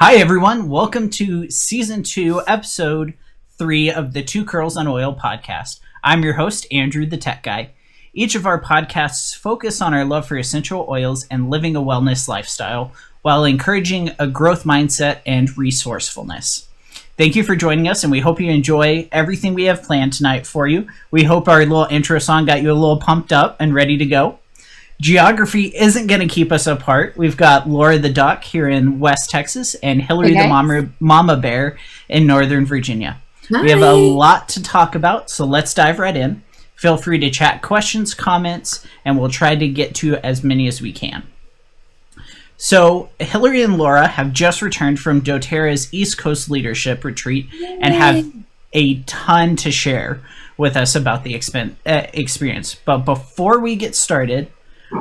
Hi, everyone. Welcome to Season 2, Episode 3 of the Two Curls on Oil podcast. I'm your host, Andrew, the Tech Guy. Each of our podcasts focus on our love for essential oils and living a wellness lifestyle while encouraging a growth mindset and resourcefulness. Thank you for joining us, and we hope you enjoy everything we have planned tonight for you. We hope our little intro song got you a little pumped up and ready to go. Geography isn't going to keep us apart. We've got Laura the Duck here in West Texas and Hillary the Mama Bear in Northern Virginia. Hi. We have a lot to talk about, so let's dive right in. Feel free to chat questions, comments, and we'll try to get to as many as we can. So, Hillary and Laura have just returned from doTERRA's East Coast Leadership Retreat and have a ton to share with us about the experience. But before we get started,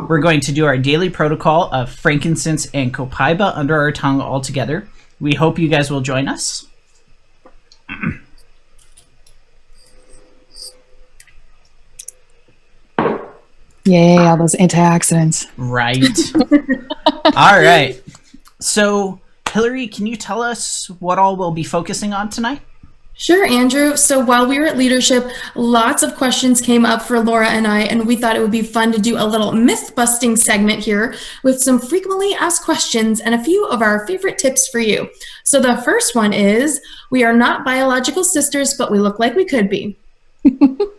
we're going to do our daily protocol of frankincense and copaiba under our tongue all together. We hope you guys will join us. Yay, all those antioxidants. Right. All right. So, Hillary, can you tell us what all we'll be focusing on tonight? Sure, Andrew. So while we were at leadership, lots of questions came up for Laura and I, and we thought it would be fun to do a little myth-busting segment here with some frequently asked questions and a few of our favorite tips for you. So the first one is, we are not biological sisters, but we look like we could be.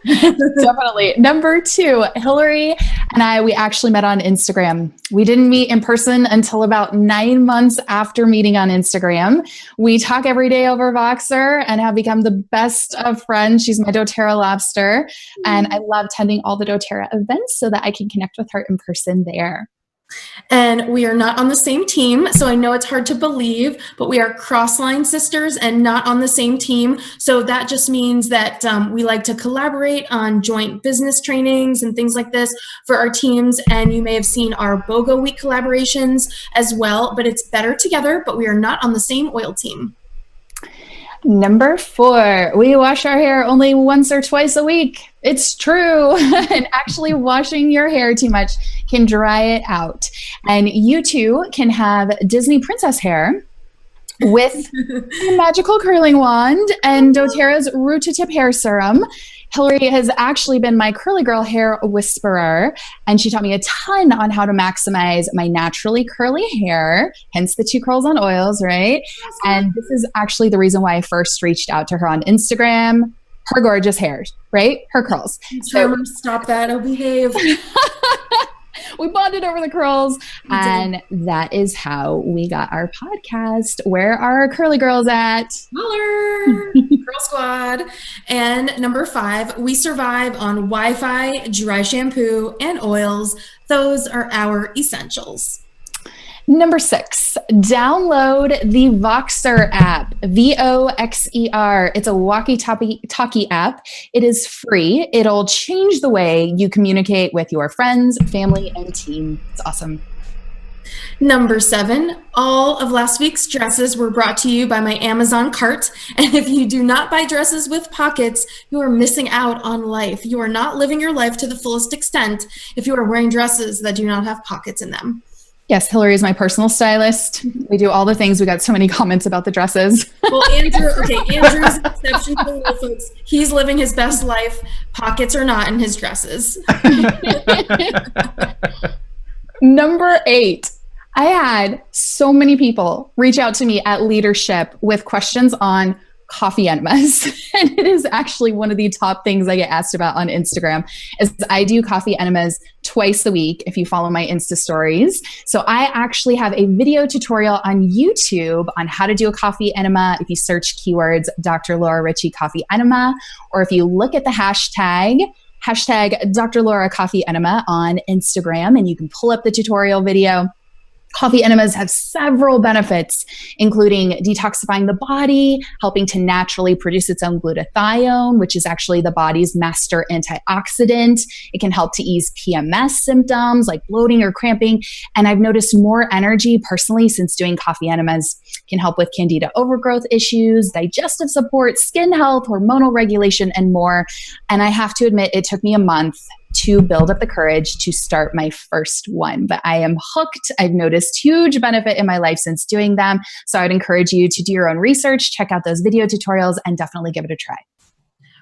Definitely. Number 2, Hillary and I, we actually met on Instagram. We didn't meet in person until about 9 months after meeting on Instagram. We talk every day over Voxer and have become the best of friends. She's my doTERRA lobster, and I love attending all the doTERRA events so that I can connect with her in person there. And we are not on the same team, so I know it's hard to believe, but we are cross-line sisters and not on the same team. So that just means that we like to collaborate on joint business trainings and things like this for our teams. And you may have seen our BOGO Week collaborations as well, but it's better together, but we are not on the same oil team. Number 4, we wash our hair only once or twice a week. It's true. And actually washing your hair too much can dry it out. And you too can have Disney princess hair with a magical curling wand and doTERRA's root to tip hair serum. Hillary has actually been my curly girl hair whisperer, and she taught me a ton on how to maximize my naturally curly hair, hence the Two Curls on Oils, right? And this is actually the reason why I first reached out to her on Instagram. Her gorgeous hair, right? Her curls. So stop that, I'll behave. We bonded over the curls, and that is how we got our podcast. Where are our curly girls at? Holler! Girl Squad. And number 5, we survive on Wi-Fi, dry shampoo, and oils. Those are our essentials. Number 6, download the Voxer app, Voxer. It's a walkie-talkie app. It is free. It'll change the way you communicate with your friends, family, and team. It's awesome. Number 7, all of last week's dresses were brought to you by my Amazon cart. And if you do not buy dresses with pockets, you are missing out on life. You are not living your life to the fullest extent if you are wearing dresses that do not have pockets in them. Yes, Hillary is my personal stylist. We do all the things. We got so many comments about the dresses. Well, Andrew's an exception to the rule, folks. He's living his best life, pockets or not, in his dresses. Number 8, I had so many people reach out to me at leadership with questions on coffee enemas. And it is actually one of the top things I get asked about on Instagram is I do coffee enemas twice a week if you follow my Insta stories. So I actually have a video tutorial on YouTube on how to do a coffee enema if you search keywords Dr. Laura Ricci coffee enema, or if you look at the hashtag Dr. Laura coffee enema on Instagram, and you can pull up the tutorial video. Coffee enemas have several benefits, including detoxifying the body, helping to naturally produce its own glutathione, which is actually the body's master antioxidant. It can help to ease PMS symptoms like bloating or cramping. And I've noticed more energy personally since doing coffee enemas. It can help with candida overgrowth issues, digestive support, skin health, hormonal regulation, and more. And I have to admit, it took me a month to to build up the courage to start my first one. But I am hooked. I've noticed huge benefit in my life since doing them. So I'd encourage you to do your own research, check out those video tutorials, and definitely give it a try.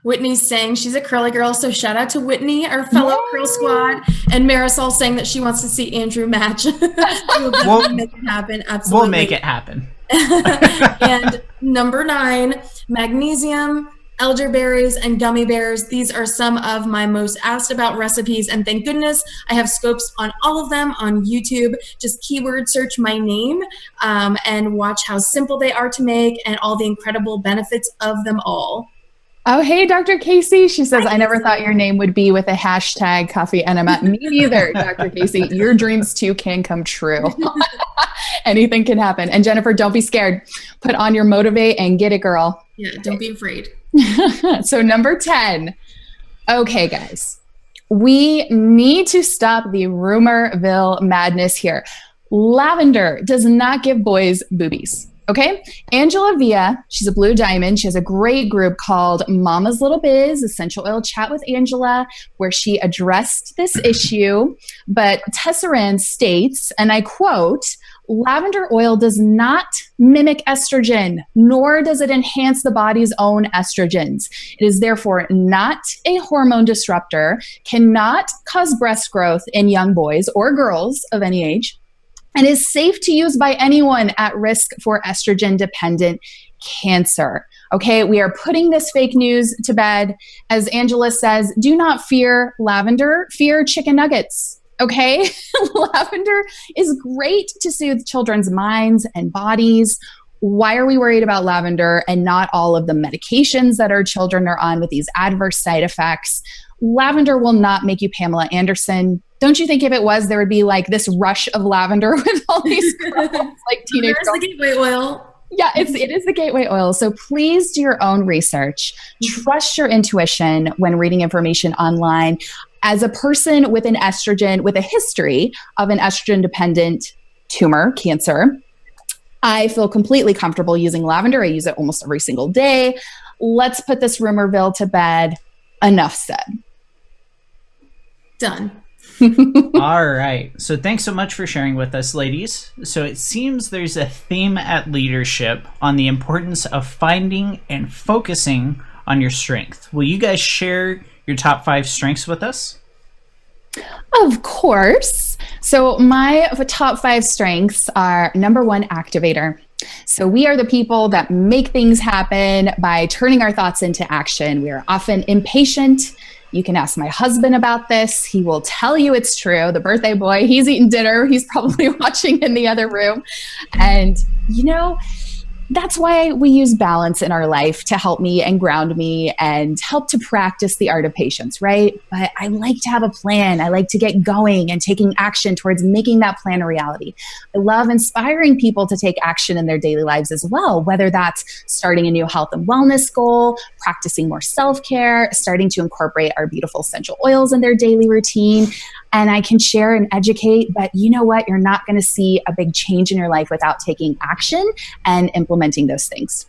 Whitney's saying she's a curly girl, so shout out to Whitney, our fellow Curl Squad. And Marisol saying that she wants to see Andrew match. We'll make it happen. Absolutely. We'll make it happen. And number 9, magnesium, elderberries, and gummy bears. These are some of my most asked about recipes, and thank goodness I have scopes on all of them on YouTube. Just keyword search my name and watch how simple they are to make and all the incredible benefits of them all. Oh, hey, Dr. Casey. She says, I never thought your name would be with a hashtag coffee enema. Me neither, Dr. Casey. Your dreams too can come true. Anything can happen. And Jennifer, don't be scared. Put on your motivate and get it, girl. Yeah, don't be afraid. So number 10. Okay, guys. We need to stop the rumorville madness here. Lavender does not give boys boobies. Okay. Angela Villa, she's a blue diamond. She has a great group called Mama's Little Biz, Essential Oil Chat with Angela, where she addressed this issue. But Tesserand states, and I quote, lavender oil does not mimic estrogen, nor does it enhance the body's own estrogens. It is therefore not a hormone disruptor, cannot cause breast growth in young boys or girls of any age, and is safe to use by anyone at risk for estrogen-dependent cancer. Okay, we are putting this fake news to bed. As Angela says, do not fear lavender, fear chicken nuggets. Okay, lavender is great to soothe children's minds and bodies. Why are we worried about lavender and not all of the medications that our children are on with these adverse side effects? Lavender will not make you Pamela Anderson. Don't you think if it was, there would be like this rush of lavender with all these girls, like teenage girls? There's the gateway oil. Yeah, it is the gateway oil. So please do your own research. Trust your intuition when reading information online. As a person with an estrogen, with a history of an estrogen-dependent tumor, cancer, I feel completely comfortable using lavender. I use it almost every single day. Let's put this rumorville to bed. Enough said. Done. All right. So thanks so much for sharing with us, ladies. So it seems there's a theme at leadership on the importance of finding and focusing on your strength. Will you guys share your top 5 strengths with us? Of course. So my top 5 strengths are number 1, activator. So we are the people that make things happen by turning our thoughts into action. We are often impatient. You can ask my husband about this. He will tell you it's true. The birthday boy, he's eating dinner. He's probably watching in the other room. And, you know, that's why we use balance in our life to help me and ground me and help to practice the art of patience, right? But I like to have a plan. I like to get going and taking action towards making that plan a reality. I love inspiring people to take action in their daily lives as well, whether that's starting a new health and wellness goal, practicing more self-care, starting to incorporate our beautiful essential oils in their daily routine. And I can share and educate, but you know what? You're not going to see a big change in your life without taking action and implementing those things.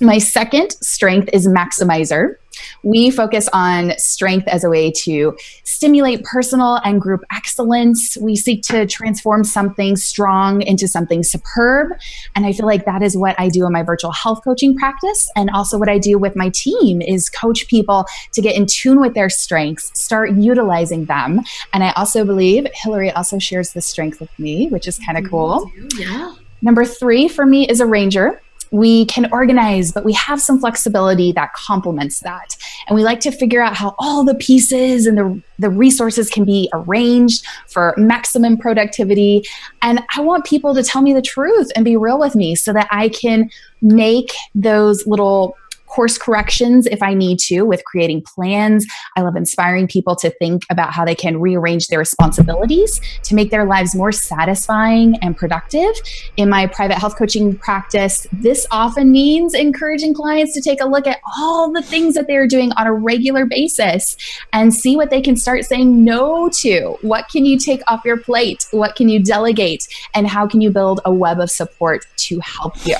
My second strength is maximizer. We focus on strength as a way to stimulate personal and group excellence. We seek to transform something strong into something superb. And I feel like that is what I do in my virtual health coaching practice. And also what I do with my team is coach people to get in tune with their strengths, start utilizing them. And I also believe Hillary also shares this strength with me, which is kind of cool. Yeah. Number 3 for me is arranger. We can organize, but we have some flexibility that complements that. And we like to figure out how all the pieces and the resources can be arranged for maximum productivity. And I want people to tell me the truth and be real with me so that I can make those little course corrections if I need to with creating plans. I love inspiring people to think about how they can rearrange their responsibilities to make their lives more satisfying and productive. In my private health coaching practice, this often means encouraging clients to take a look at all the things that they're doing on a regular basis and see what they can start saying no to. What can you take off your plate? What can you delegate? And how can you build a web of support to help you?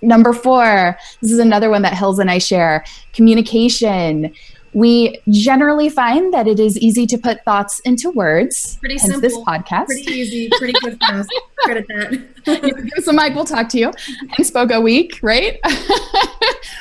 Number 4, this is another one that Hills and I share, communication. We generally find that it is easy to put thoughts into words. Pretty hence simple. This podcast. Pretty easy. Pretty good for us. Good at that. So Mike will talk to you. Hence Spogo Week, right?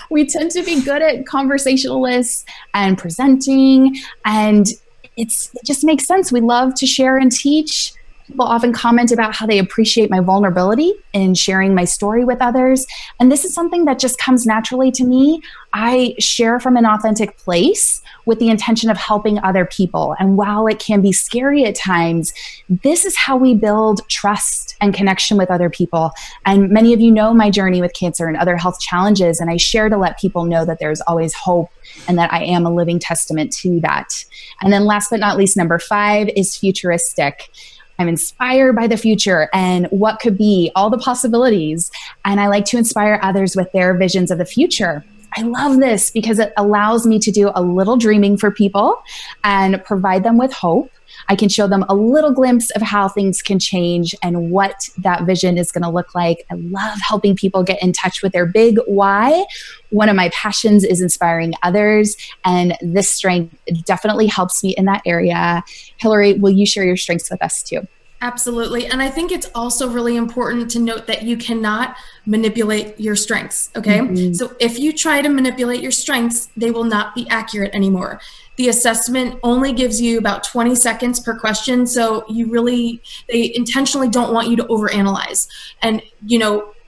We tend to be good at conversationalists and presenting, and it just makes sense. We love to share and teach. People often comment about how they appreciate my vulnerability in sharing my story with others. And this is something that just comes naturally to me. I share from an authentic place with the intention of helping other people. And while it can be scary at times, this is how we build trust and connection with other people. And many of you know my journey with cancer and other health challenges. And I share to let people know that there's always hope and that I am a living testament to that. And then last but not least, number 5 is futuristic. I'm inspired by the future and what could be, all the possibilities. And I like to inspire others with their visions of the future. I love this because it allows me to do a little dreaming for people and provide them with hope. I can show them a little glimpse of how things can change and what that vision is going to look like. I love helping people get in touch with their big why. One of my passions is inspiring others, and this strength definitely helps me in that area. Hillary, will you share your strengths with us too? Absolutely. And I think it's also really important to note that you cannot manipulate your strengths. Okay. Mm-hmm. So if you try to manipulate your strengths, they will not be accurate anymore. The assessment only gives you about 20 seconds per question. So they intentionally don't want you to overanalyze. And,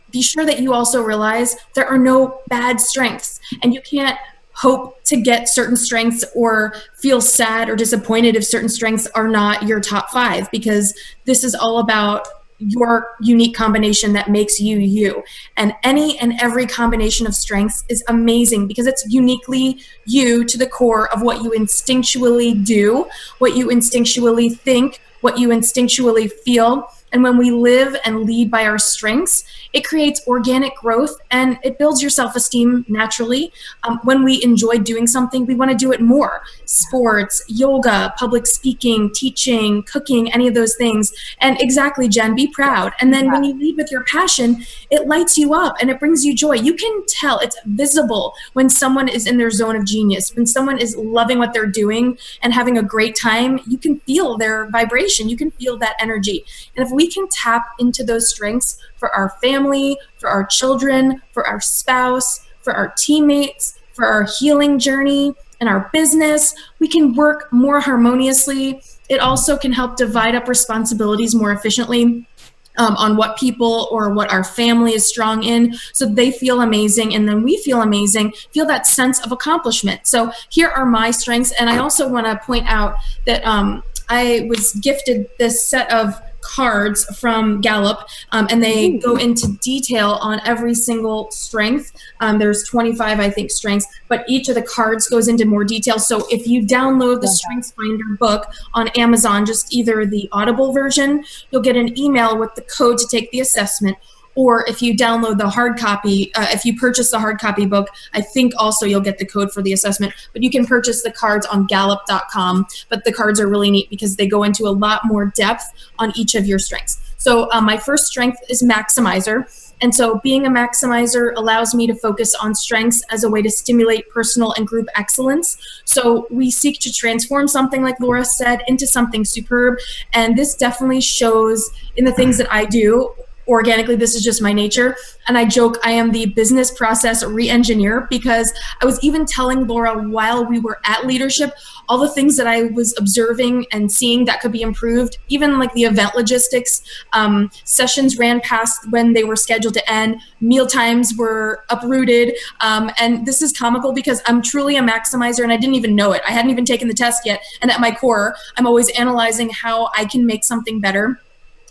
be sure that you also realize there are no bad strengths, and you can't hope to get certain strengths or feel sad or disappointed if certain strengths are not your top 5, because this is all about your unique combination that makes you you. And any and every combination of strengths is amazing because it's uniquely you to the core of what you instinctually do, what you instinctually think, what you instinctually feel. And when we live and lead by our strengths, it creates organic growth and it builds your self-esteem naturally. When we enjoy doing something, we want to do it more. Sports, yoga, public speaking, teaching, cooking, any of those things. And exactly, Jen, be proud. And then when you lead with your passion, it lights you up and it brings you joy. You can tell, it's visible when someone is in their zone of genius. When someone is loving what they're doing and having a great time, you can feel their vibration. You can feel that energy. And if we can tap into those strengths for our family, for our children, for our spouse, for our teammates, for our healing journey and our business, we can work more harmoniously. It also can help divide up responsibilities more efficiently on what people or what our family is strong in, so they feel amazing and then we feel amazing, feel that sense of accomplishment. So here are my strengths. And I also want to point out that I was gifted this set of cards from Gallup, and they go into detail on every single strength. There's 25, I think, strengths, but each of the cards goes into more detail. So if you download the Strengths Finder book on Amazon, just either the Audible version, you'll get an email with the code to take the assessment. Or if you download the hard copy, if you purchase the hard copy book, I think also you'll get the code for the assessment. But you can purchase the cards on Gallup.com. But the cards are really neat because they go into a lot more depth on each of your strengths. So my first strength is maximizer. And so being a maximizer allows me to focus on strengths as a way to stimulate personal and group excellence. So we seek to transform something, like Laura said, into something superb. And this definitely shows in the things that I do. Organically, this is just my nature. And I joke I am the business process re-engineer, because I was even telling Laura while we were at leadership, all the things that I was observing and seeing that could be improved, even like the event logistics. Sessions ran past when they were scheduled to end. Meal times were uprooted. And this is comical because I'm truly a maximizer and I didn't even know it. I hadn't even taken the test yet. And at my core, I'm always analyzing how I can make something better.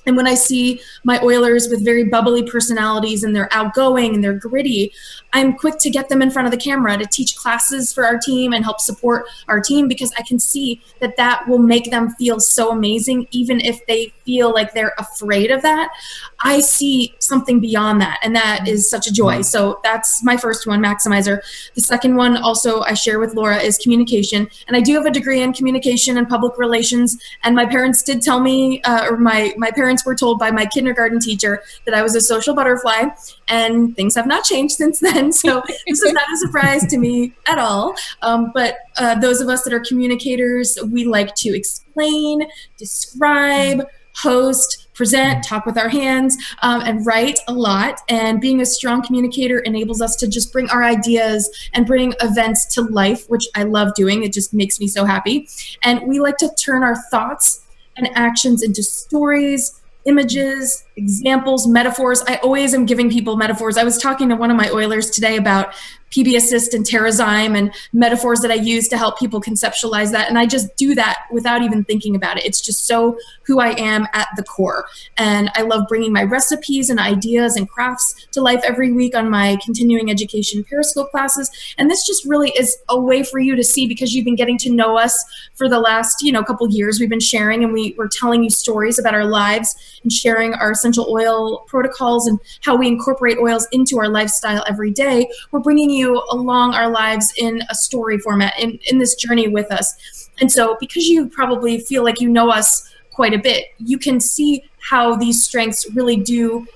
And when I see my Oilers with very bubbly personalities and they're outgoing and they're gritty, I'm quick to get them in front of the camera to teach classes for our team and help support our team, because I can see that that will make them feel so amazing, even if they feel like they're afraid of that. I see something beyond that, and that is such a joy. So that's my first one, maximizer. The second one also I share with Laura is communication. And I do have a degree in communication and public relations, and my parents did tell me, or my parents parents were told by my kindergarten teacher that I was a social butterfly, and things have not changed since then. So this is not a surprise to me at all. But those of us that are communicators, we like to explain, describe, host, present, talk with our hands, and write a lot. And being a strong communicator enables us to just bring our ideas and bring events to life, which I love doing. It just makes me so happy. And we like to turn our thoughts and actions into stories, images, examples, metaphors. I always am giving people metaphors. I was talking to one of my Oilers today about PB Assist and Terrazyme and metaphors that I use to help people conceptualize that. And I just do that without even thinking about it. It's just so who I am at the core. And I love bringing my recipes and ideas and crafts to life every week on my continuing education Periscope classes. And this just really is a way for you to see, because you've been getting to know us for the last, couple years. We've been sharing, and we're telling you stories about our lives and sharing our essential oil protocols and how we incorporate oils into our lifestyle every day. We're bringing you along our lives in a story format, in this journey with us. And so because you probably feel like you know us quite a bit, you can see how these strengths really do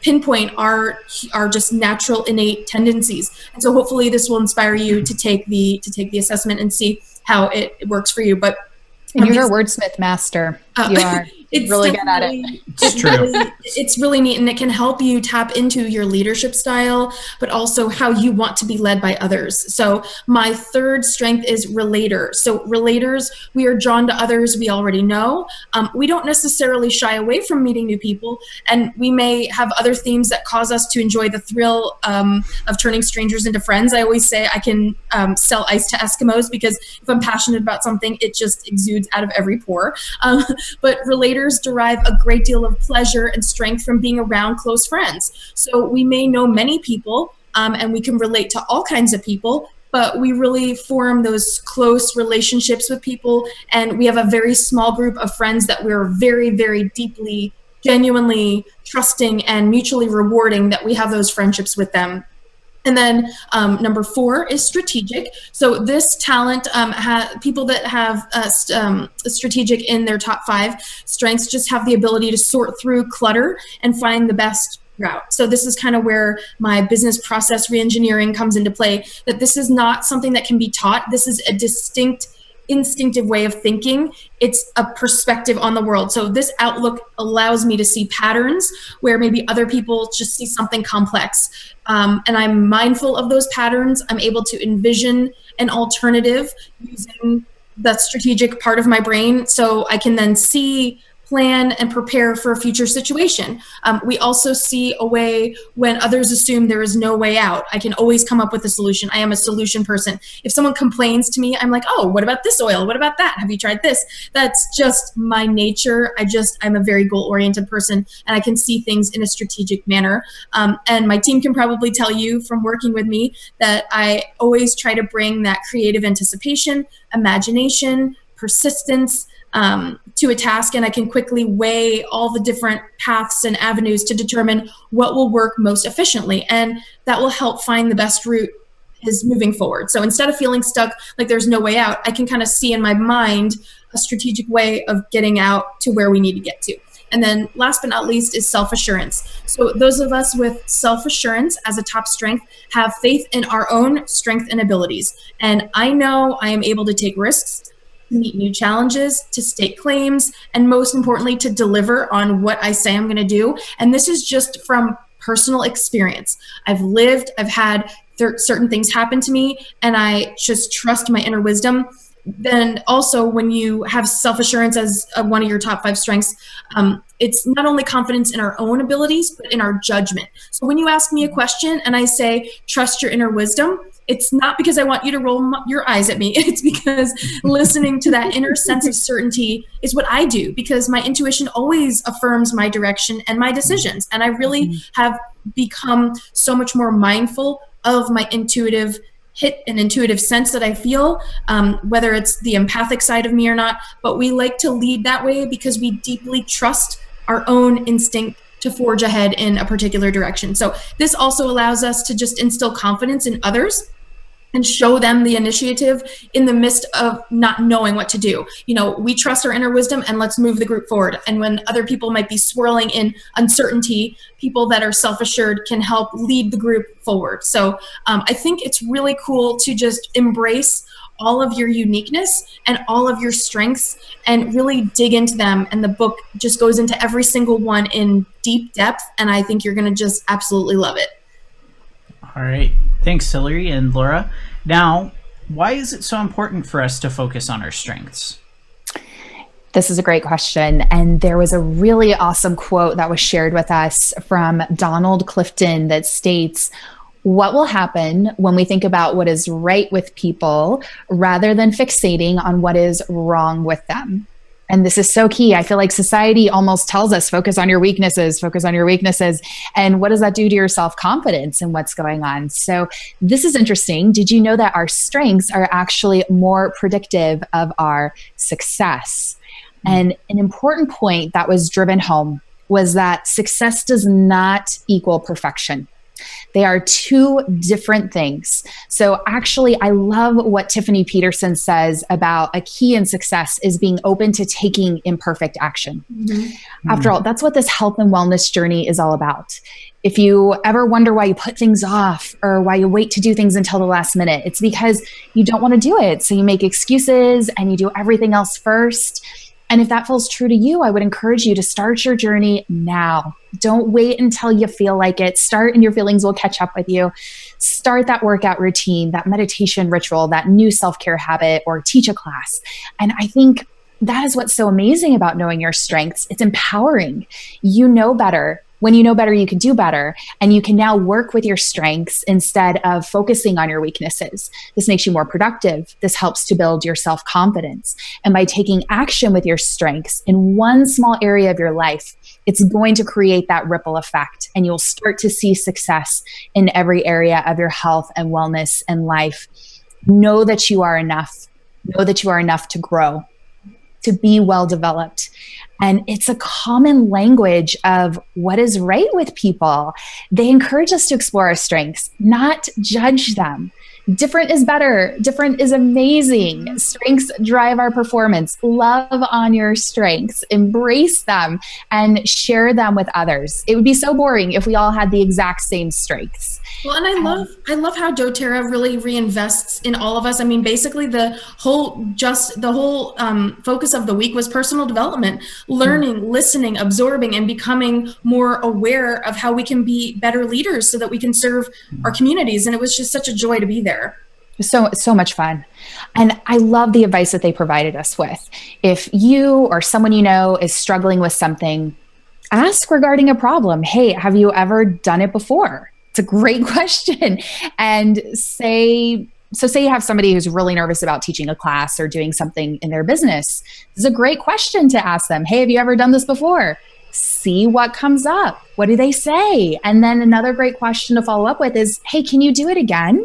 pinpoint our just natural innate tendencies. And so hopefully this will inspire you to take the assessment and see how it works for you. But and you're a wordsmith master. You are. It's really good at it. It's true. It's really neat, and it can help you tap into your leadership style, but also how you want to be led by others. So my third strength is relator. So relators, we are drawn to others we already know. We don't necessarily shy away from meeting new people, and we may have other themes that cause us to enjoy the thrill of turning strangers into friends. I always say I can sell ice to Eskimos, because if I'm passionate about something, it just exudes out of every pore. But relators derive a great deal of pleasure and strength from being around close friends. So we may know many people, and we can relate to all kinds of people, but we really form those close relationships with people, and we have a very small group of friends that we're very, very deeply, genuinely trusting and mutually rewarding that we have those friendships with them. And then number 4 is strategic. So this talent, people that have strategic in their top 5 strengths just have the ability to sort through clutter and find the best route. So this is kind of where my business process reengineering comes into play, that this is not something that can be taught. This is a distinct instinctive way of thinking. It's a perspective on the world. So this outlook allows me to see patterns where maybe other people just see something complex. And I'm mindful of those patterns. I'm able to envision an alternative using that strategic part of my brain, so I can then see, plan, and prepare for a future situation. We also see a way when others assume there is no way out. I can always come up with a solution. I am a solution person. If someone complains to me, I'm like, oh, what about this oil? What about that? Have you tried this? That's just my nature. I'm a very goal-oriented person, and I can see things in a strategic manner. And my team can probably tell you from working with me that I always try to bring that creative anticipation, imagination, persistence, to a task, and I can quickly weigh all the different paths and avenues to determine what will work most efficiently, and that will help find the best route is moving forward. So instead of feeling stuck like there's no way out, I can kind of see in my mind a strategic way of getting out to where we need to get to. And then last but not least is self-assurance. So those of us with self-assurance as a top strength have faith in our own strength and abilities. And I know I am able to take risks, to meet new challenges, to state claims, and most importantly, to deliver on what I say I'm going to do. And this is just from personal experience. I've had certain things happen to me, and I just trust my inner wisdom. Then also, when you have self-assurance as one of your top 5 strengths, it's not only confidence in our own abilities, but in our judgment. So when you ask me a question and I say, trust your inner wisdom, it's not because I want you to roll your eyes at me. It's because listening to that inner sense of certainty is what I do, because my intuition always affirms my direction and my decisions. And I really have become so much more mindful of my intuitive hit and intuitive sense that I feel, whether it's the empathic side of me or not. But we like to lead that way because we deeply trust our own instinct to forge ahead in a particular direction. So this also allows us to just instill confidence in others and show them the initiative in the midst of not knowing what to do. We trust our inner wisdom and let's move the group forward. And when other people might be swirling in uncertainty, people that are self-assured can help lead the group forward. So I think it's really cool to just embrace all of your uniqueness and all of your strengths and really dig into them. And the book just goes into every single one in deep depth. And I think you're going to just absolutely love it. All right. Thanks, Hillary and Laura. Now, why is it so important for us to focus on our strengths? This is a great question. And there was a really awesome quote that was shared with us from Donald Clifton that states, "What will happen when we think about what is right with people rather than fixating on what is wrong with them?" And this is so key. I feel like society almost tells us, focus on your weaknesses, focus on your weaknesses. And what does that do to your self-confidence and what's going on? So this is interesting. Did you know that our strengths are actually more predictive of our success? And an important point that was driven home was that success does not equal perfection. They are two different things. So actually, I love what Tiffany Peterson says about a key in success is being open to taking imperfect action. Mm-hmm. After all, that's what this health and wellness journey is all about. If you ever wonder why you put things off or why you wait to do things until the last minute, it's because you don't want to do it. So you make excuses and you do everything else first. And if that feels true to you, I would encourage you to start your journey now. Don't wait until you feel like it. Start and your feelings will catch up with you. Start that workout routine, that meditation ritual, that new self-care habit, or teach a class. And I think that is what's so amazing about knowing your strengths. It's empowering. You know better. When you know better, you can do better. And you can now work with your strengths instead of focusing on your weaknesses. This makes you more productive. This helps to build your self-confidence. And by taking action with your strengths in one small area of your life, it's going to create that ripple effect. And you'll start to see success in every area of your health and wellness and life. Know that you are enough. Know that you are enough to grow, to be well developed. And it's a common language of what is right with people. They encourage us to explore our strengths, not judge them. Different is better. Different is amazing. Strengths drive our performance. Love on your strengths. Embrace them and share them with others. It would be so boring if we all had the exact same strengths. Well, and I love how doTERRA really reinvests in all of us. I mean, basically the whole focus of the week was personal development, learning, listening, absorbing, and becoming more aware of how we can be better leaders so that we can serve our communities. And it was just such a joy to be there. So much fun. And I love the advice that they provided us with. If you or someone you know is struggling with something, ask regarding a problem. Hey, have you ever done it before? It's a great question. And say you have somebody who's really nervous about teaching a class or doing something in their business. This is a great question to ask them. Hey, have you ever done this before? See what comes up. What do they say? And then another great question to follow up with is, hey, can you do it again?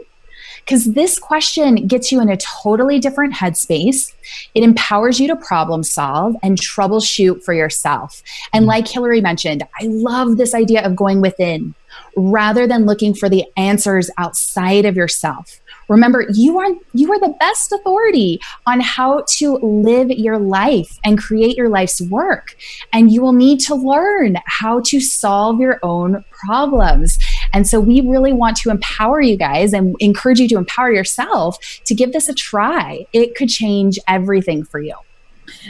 Because this question gets you in a totally different headspace. It empowers you to problem solve and troubleshoot for yourself. And like Hillary mentioned, I love this idea of going within rather than looking for the answers outside of yourself. Remember, you are the best authority on how to live your life and create your life's work. And you will need to learn how to solve your own problems. And so we really want to empower you guys and encourage you to empower yourself to give this a try. It could change everything for you.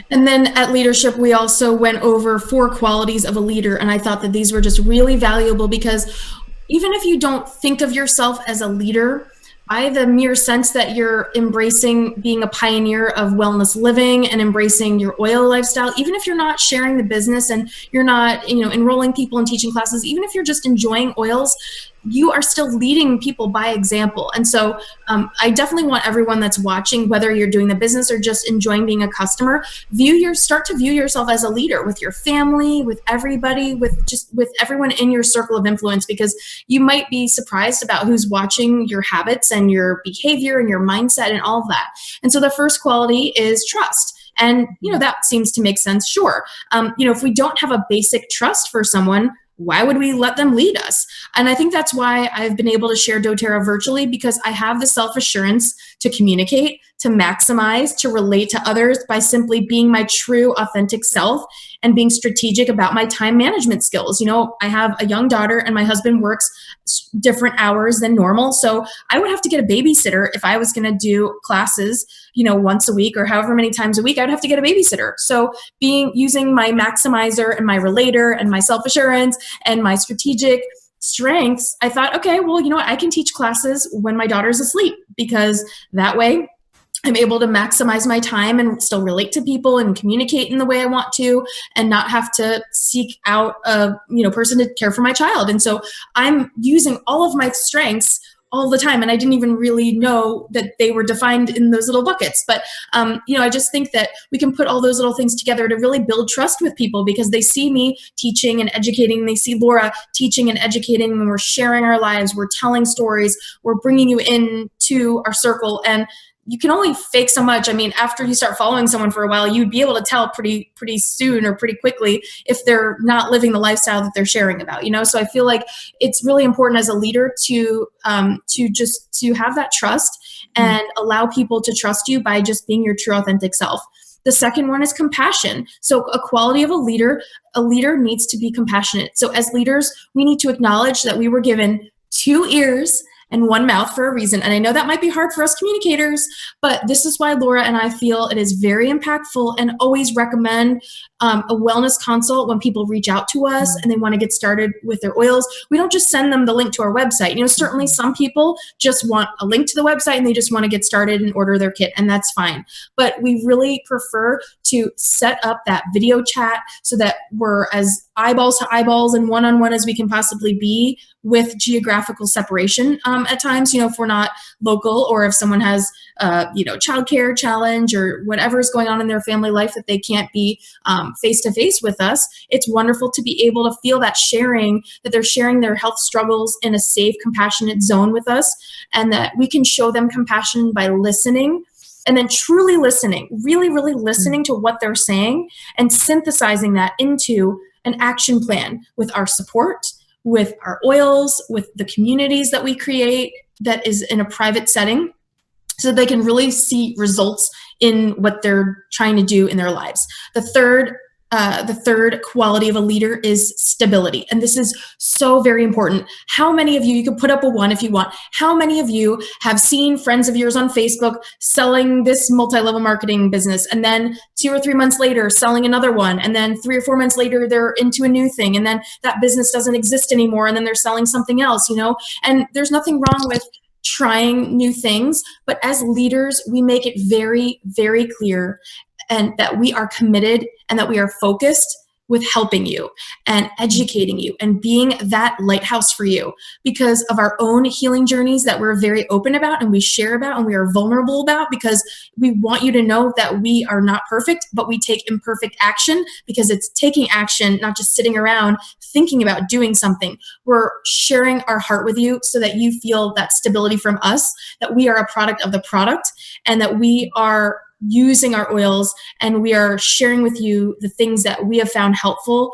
And then at Leadership, we also went over 4 qualities of a leader. And I thought that these were just really valuable because even if you don't think of yourself as a leader, by the mere sense that you're embracing being a pioneer of wellness living and embracing your oil lifestyle, even if you're not sharing the business and you're not, enrolling people and teaching classes, even if you're just enjoying oils, you are still leading people by example. And so I definitely want everyone that's watching, whether you're doing the business or just enjoying being a customer, start to view yourself as a leader with your family, with everybody, with everyone in your circle of influence, because you might be surprised about who's watching your habits and your behavior and your mindset and all of that. And so the first quality is trust. And, that seems to make sense. Sure. If we don't have a basic trust for someone, why would we let them lead us? And I think that's why I've been able to share doTERRA virtually, because I have the self-assurance to communicate, to maximize, to relate to others by simply being my true, authentic self and being strategic about my time management skills. You know, I have a young daughter and my husband works different hours than normal. So I would have to get a babysitter if I was going to do classes, you know, once a week or however many times a week. I'd have to get a babysitter. So using my maximizer and my relator and my self-assurance and my strategic strengths, I thought, okay, well, you know what? I can teach classes when my daughter's asleep, because that way I'm able to maximize my time and still relate to people and communicate in the way I want to, and not have to seek out a person to care for my child. And so I'm using all of my strengths all the time, and I didn't even really know that they were defined in those little buckets. But I just think that we can put all those little things together to really build trust with people, because they see me teaching and educating, they see Laura teaching and educating, and we're sharing our lives, we're telling stories, we're bringing you into our circle. And you can only fake so much. I mean, after you start following someone for a while, you'd be able to tell pretty soon or pretty quickly if they're not living the lifestyle that they're sharing about, So I feel like it's really important as a leader to have that trust and allow people to trust you by just being your true, authentic self. The second one is compassion. So a quality of a leader needs to be compassionate. So as leaders, we need to acknowledge that we were given 2 ears and 1 mouth for a reason. And I know that might be hard for us communicators, but this is why Laura and I feel it is very impactful, and always recommend a wellness consult when people reach out to us and they want to get started with their oils. We don't just send them the link to our website. Certainly some people just want a link to the website and they just want to get started and order their kit, and that's fine. But we really prefer to set up that video chat so that we're as eyeballs to eyeballs and one-on-one as we can possibly be, with geographical separation at times, if we're not local, or if someone has childcare challenge or whatever is going on in their family life that they can't be face-to-face with us. It's wonderful to be able to feel that they're sharing their health struggles in a safe, compassionate zone with us, and that we can show them compassion by listening. And then truly listening, really, really listening to what they're saying, and synthesizing that into an action plan with our support, with our oils, with the communities that we create that is in a private setting, so they can really see results in what they're trying to do in their lives. The third quality of a leader is stability. And this is so very important. How many of you can put up a 1 if you want, how many of you have seen friends of yours on Facebook selling this multi-level marketing business, and then 2 or 3 months later selling another one, and then 3 or 4 months later they're into a new thing, and then that business doesn't exist anymore, and then they're selling something else, And there's nothing wrong with trying new things, but as leaders, we make it very, very clear and that we are committed and that we are focused with helping you and educating you and being that lighthouse for you, because of our own healing journeys that we're very open about and we share about and we are vulnerable about, because we want you to know that we are not perfect, but we take imperfect action, because it's taking action, not just sitting around thinking about doing something. We're sharing our heart with you so that you feel that stability from us, that we are a product of the product, and that we are using our oils and we are sharing with you the things that we have found helpful.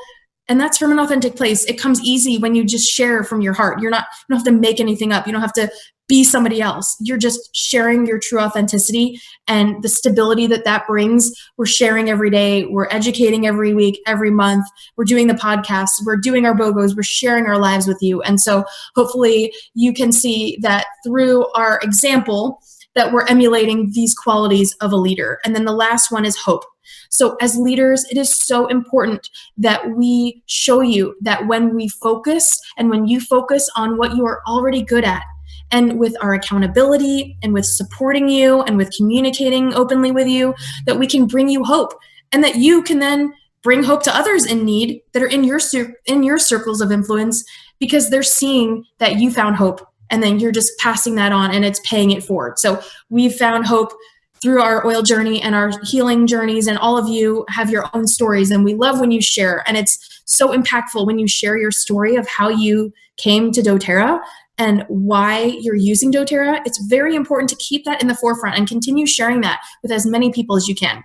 And that's from an authentic place. It comes easy when you just share from your heart. You don't have to make anything up. You don't have to be somebody else. You're just sharing your true authenticity and the stability that brings. We're sharing every day. We're educating every week, every month. We're doing the podcasts. We're doing our BOGOs. We're sharing our lives with you. And so hopefully you can see that through our example that we're emulating these qualities of a leader. And then the last one is hope. So as leaders, it is so important that we show you that when we focus and when you focus on what you are already good at, and with our accountability and with supporting you and with communicating openly with you, that we can bring you hope, and that you can then bring hope to others in need that are in your circles of influence, because they're seeing that you found hope, and then you're just passing that on and it's paying it forward. So we've found hope through our oil journey and our healing journeys, and all of you have your own stories, and we love when you share. And it's so impactful when you share your story of how you came to doTERRA and why you're using doTERRA. It's very important to keep that in the forefront and continue sharing that with as many people as you can.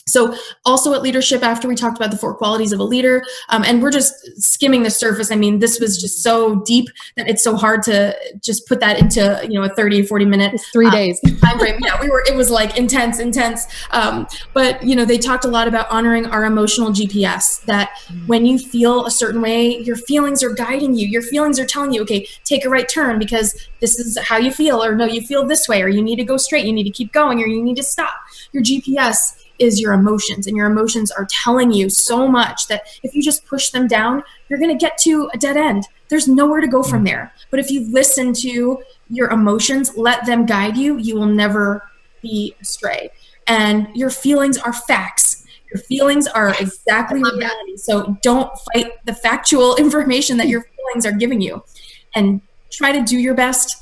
So also at leadership, after we talked about the 4 qualities of a leader, and we're just skimming the surface. I mean, this was just so deep that it's so hard to just put that into, a 30, 40 minute It's 3 days time frame. Yeah, it was like intense. But they talked a lot about honoring our emotional GPS, that when you feel a certain way, your feelings are guiding you. Your feelings are telling you, okay, take a right turn because this is how you feel, or no, you feel this way, or you need to go straight, you need to keep going, or you need to stop. Your GPS is your emotions, and your emotions are telling you so much that if you just push them down, you're going to get to a dead end. There's nowhere to go from there. But if you listen to your emotions, let them guide you, you will never be astray. And your feelings are facts. Your feelings are exactly reality. So don't fight the factual information that your feelings are giving you, and try to do your best,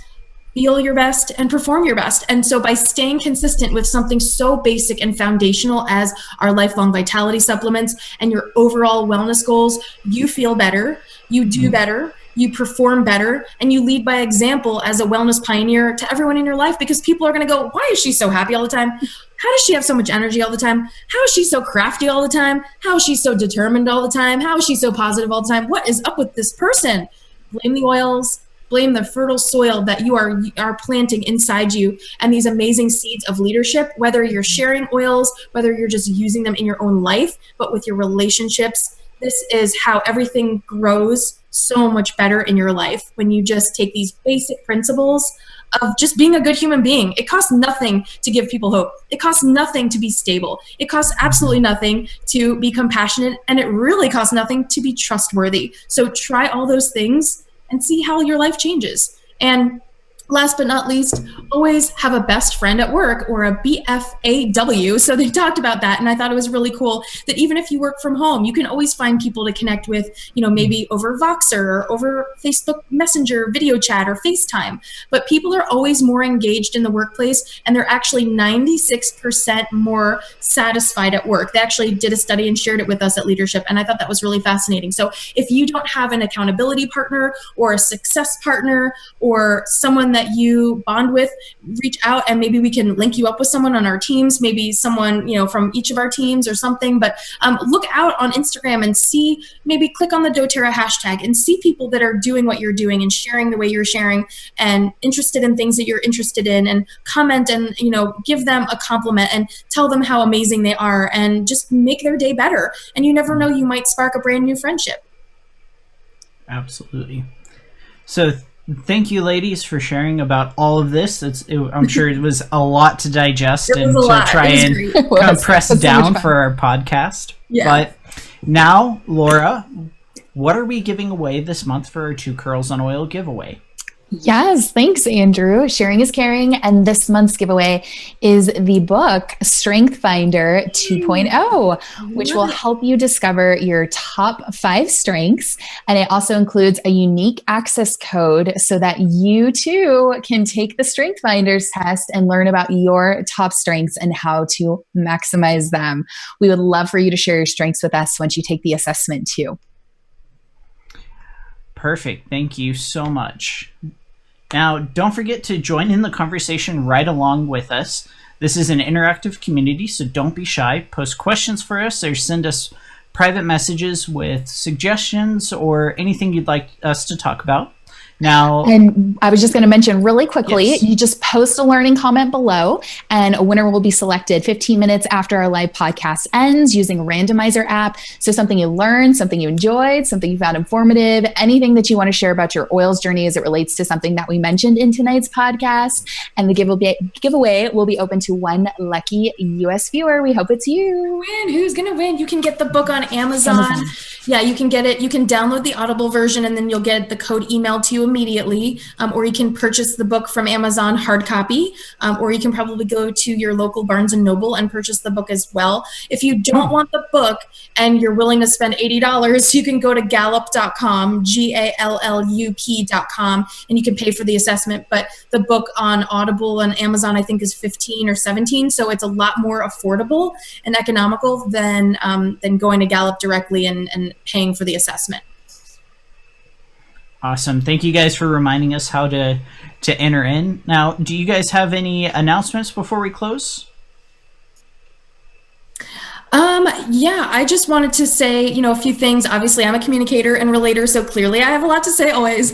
feel your best, and perform your best. And so by staying consistent with something so basic and foundational as our lifelong vitality supplements and your overall wellness goals, you feel better, you do better, you perform better, and you lead by example as a wellness pioneer to everyone in your life, because people are going to go, why is she so happy all the time? How does she have so much energy all the time? How is she so crafty all the time? How is she so determined all the time? How is she so positive all the time? What is up with this person? Blame the oils. Blame the fertile soil that you are planting inside you, and these amazing seeds of leadership, whether you're sharing oils, whether you're just using them in your own life, but with your relationships. This is how everything grows so much better in your life, when you just take these basic principles of just being a good human being. It costs nothing to give people hope. It costs nothing to be stable. It costs absolutely nothing to be compassionate, and it really costs nothing to be trustworthy. So try all those things and see how your life changes. And last but not least, always have a best friend at work, or a BFAW. So they talked about that, and I thought it was really cool that even if you work from home, you can always find people to connect with, maybe over Voxer or over Facebook Messenger, video chat, or FaceTime. But people are always more engaged in the workplace, and they're actually 96% more satisfied at work. They actually did a study and shared it with us at Leadership, and I thought that was really fascinating. So if you don't have an accountability partner or a success partner or someone that you bond with, reach out, and maybe we can link you up with someone on our teams, maybe someone from each of our teams or something. But look out on Instagram and see, maybe click on the doTERRA hashtag and see people that are doing what you're doing and sharing the way you're sharing, and interested in things that you're interested in, and comment and give them a compliment and tell them how amazing they are, and just make their day better. And you never know, you might spark a brand new friendship. Absolutely. So thank you, ladies, for sharing about all of this. I'm sure it was a lot to digest and to try and compress down for our podcast. Yeah. But now, Laura, what are we giving away this month for our 2 Curls on Oil giveaway? Yes, thanks, Andrew. Sharing is caring. And this month's giveaway is the book Strength Finder 2.0, which will help you discover your top 5 strengths. And it also includes a unique access code so that you too can take the Strength Finders test and learn about your top strengths and how to maximize them. We would love for you to share your strengths with us once you take the assessment too. Perfect. Thank you so much. Now, don't forget to join in the conversation right along with us. This is an interactive community, so don't be shy. Post questions for us, or send us private messages with suggestions or anything you'd like us to talk about. Now, and I was just going to mention really quickly, you just post a learning comment below, and a winner will be selected 15 minutes after our live podcast ends using a randomizer app. So something you learned, something you enjoyed, something you found informative, anything that you want to share about your oils journey as it relates to something that we mentioned in tonight's podcast. And the giveaway will be open to 1 lucky US viewer. We hope it's you. Who's going to win? You can get the book on Amazon. Yeah, you can get it. You can download the Audible version, and then you'll get the code emailed to you immediately, or you can purchase the book from Amazon hard copy, or you can probably go to your local Barnes & Noble and purchase the book as well. If you don't want the book and you're willing to spend $80, you can go to gallup.com, GALLUP.com, and you can pay for the assessment. But the book on Audible and Amazon, I think, is $15 or $17, so it's a lot more affordable and economical than going to Gallup directly and paying for the assessment. Awesome. Thank you guys for reminding us how to enter in. Now, do you guys have any announcements before we close? Yeah, I just wanted to say, a few things. Obviously, I'm a communicator and relator, so clearly I have a lot to say always.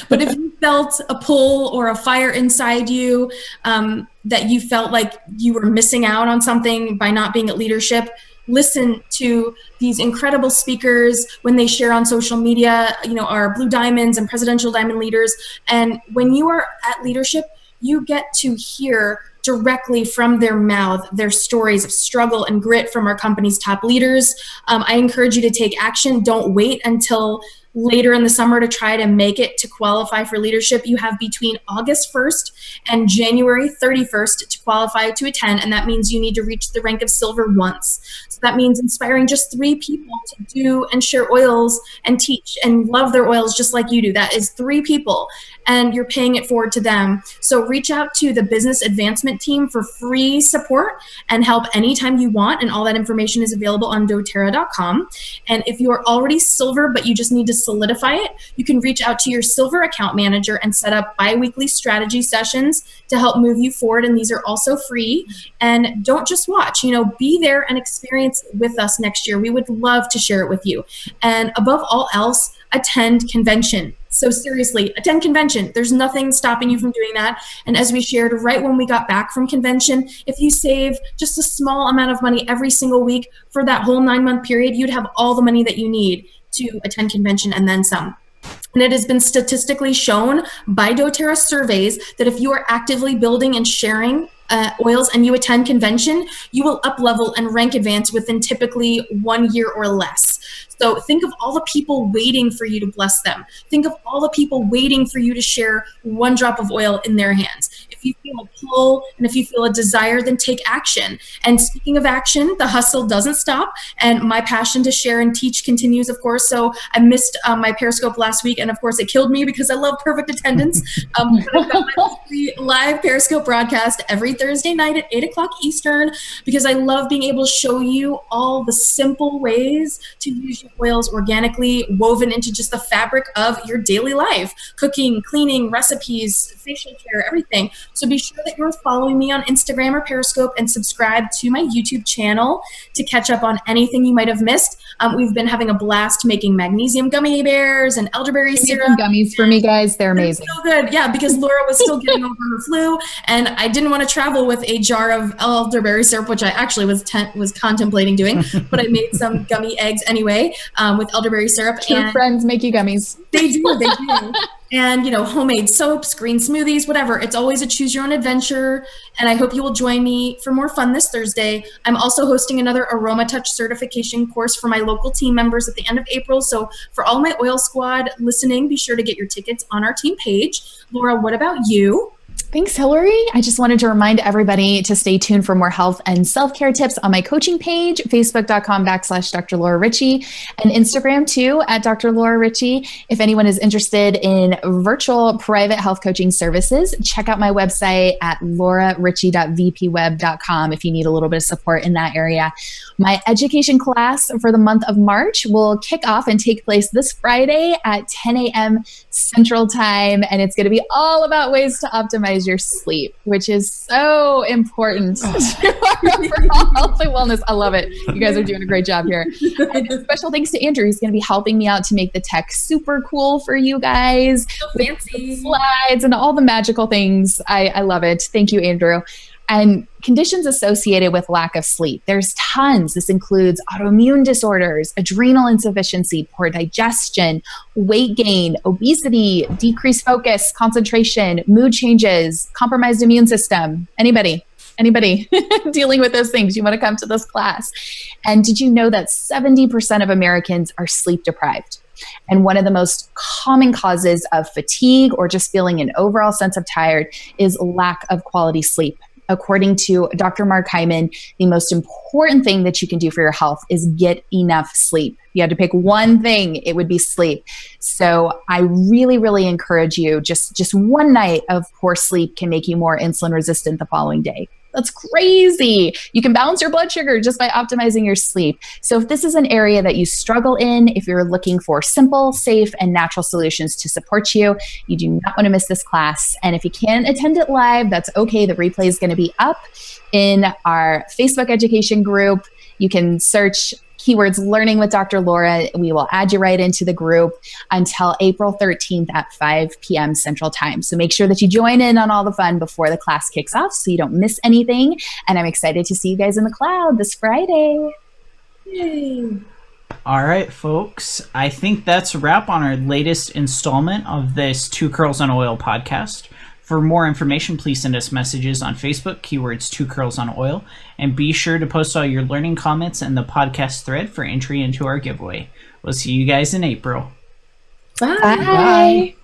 But if you felt a pull or a fire inside you, that you felt like you were missing out on something by not being at leadership, listen to these incredible speakers when they share on social media, our Blue Diamonds and Presidential Diamond leaders. And when you are at leadership, you get to hear directly from their mouth their stories of struggle and grit from our company's top leaders. I encourage you to take action. Don't wait until later in the summer to try to make it to qualify for leadership. You have between August 1st and January 31st to qualify to attend, and that means you need to reach the rank of silver once. So that means inspiring just 3 people to do and share oils and teach and love their oils just like you do. That is 3 people, and you're paying it forward to them. So reach out to the business advancement team for free support and help anytime you want, and all that information is available on doterra.com. And if you are already silver but you just need to solidify it, you can reach out to your silver account manager and set up bi-weekly strategy sessions to help move you forward, and these are also free. And don't just watch, be there and experience with us next year. We would love to share it with you. And above all else, attend convention. So seriously, attend convention. There's nothing stopping you from doing that. And as we shared right when we got back from convention, if you save just a small amount of money every single week for that whole 9-month period, you'd have all the money that you need to attend convention and then some. And it has been statistically shown by doTERRA surveys that if you are actively building and sharing oils and you attend convention, you will up level and rank advance within typically 1 year or less. So think of all the people waiting for you to bless them. Think of all the people waiting for you to share 1 drop of oil in their hands. If you feel a pull and if you feel a desire, then take action. And speaking of action, the hustle doesn't stop, and my passion to share and teach continues, of course. So I missed my Periscope last week, and of course it killed me because I love perfect attendance. But I've got my weekly live Periscope broadcast every Thursday night at 8 o'clock Eastern, because I love being able to show you all the simple ways to use your oils organically, woven into just the fabric of your daily life: cooking, cleaning, recipes, facial care, everything. So be sure that you're following me on Instagram or Periscope, and subscribe to my YouTube channel to catch up on anything you might have missed. We've been having a blast making magnesium gummy bears and elderberry syrup. Gummies for me, guys. They're amazing. So good. Yeah, because Laura was still getting over her flu, and I didn't want to travel with a jar of elderberry syrup, which I actually was contemplating doing, but I made some gummy eggs anyway with elderberry syrup. True friends make you gummies. They do. And, homemade soaps, green smoothies, whatever. It's always a choose your own adventure. And I hope you will join me for more fun this Thursday. I'm also hosting another Aroma Touch certification course for my local team members at the end of April. So for all my oil squad listening, be sure to get your tickets on our team page. Laura, what about you? Thanks, Hillary. I just wanted to remind everybody to stay tuned for more health and self-care tips on my coaching page, facebook.com/Dr. Laura Ricci, and Instagram too, at Dr. Laura Ricci. If anyone is interested in virtual private health coaching services, check out my website at lauraricci.vpweb.com if you need a little bit of support in that area. My education class for the month of March will kick off and take place this Friday at 10 a.m. Central Time, and it's going to be all about ways to optimize your sleep, which is so important to our overall health and wellness. I love it. You guys are doing a great job here. And special thanks to Andrew. He's going to be helping me out to make the tech super cool for you guys. So fancy. With the slides and all the magical things. I love it. Thank you, Andrew. And conditions associated with lack of sleep. There's tons. This includes autoimmune disorders, adrenal insufficiency, poor digestion, weight gain, obesity, decreased focus, concentration, mood changes, compromised immune system. Anybody dealing with those things, you want to come to this class. And did you know that 70% of Americans are sleep deprived? And one of the most common causes of fatigue or just feeling an overall sense of tired is lack of quality sleep. According to Dr. Mark Hyman, the most important thing that you can do for your health is get enough sleep. If you had to pick one thing, it would be sleep. So I really, really encourage you, just one night of poor sleep can make you more insulin resistant the following day. That's crazy. You can balance your blood sugar just by optimizing your sleep. So if this is an area that you struggle in, if you're looking for simple, safe, and natural solutions to support you, you do not want to miss this class. And if you can't attend it live, that's okay. The replay is going to be up in our Facebook education group. You can search keywords learning with Dr. Laura. We will add you right into the group until April 13th at 5 p.m. Central Time. So make sure that you join in on all the fun before the class kicks off so you don't miss anything. And I'm excited to see you guys in the cloud this Friday. Yay. All right, folks. I think that's a wrap on our latest installment of this Two Curls on Oil podcast. For more information, please send us messages on Facebook, keywords Two Curls on Oil, and be sure to post all your learning comments in the podcast thread for entry into our giveaway. We'll see you guys in April. Bye. Bye.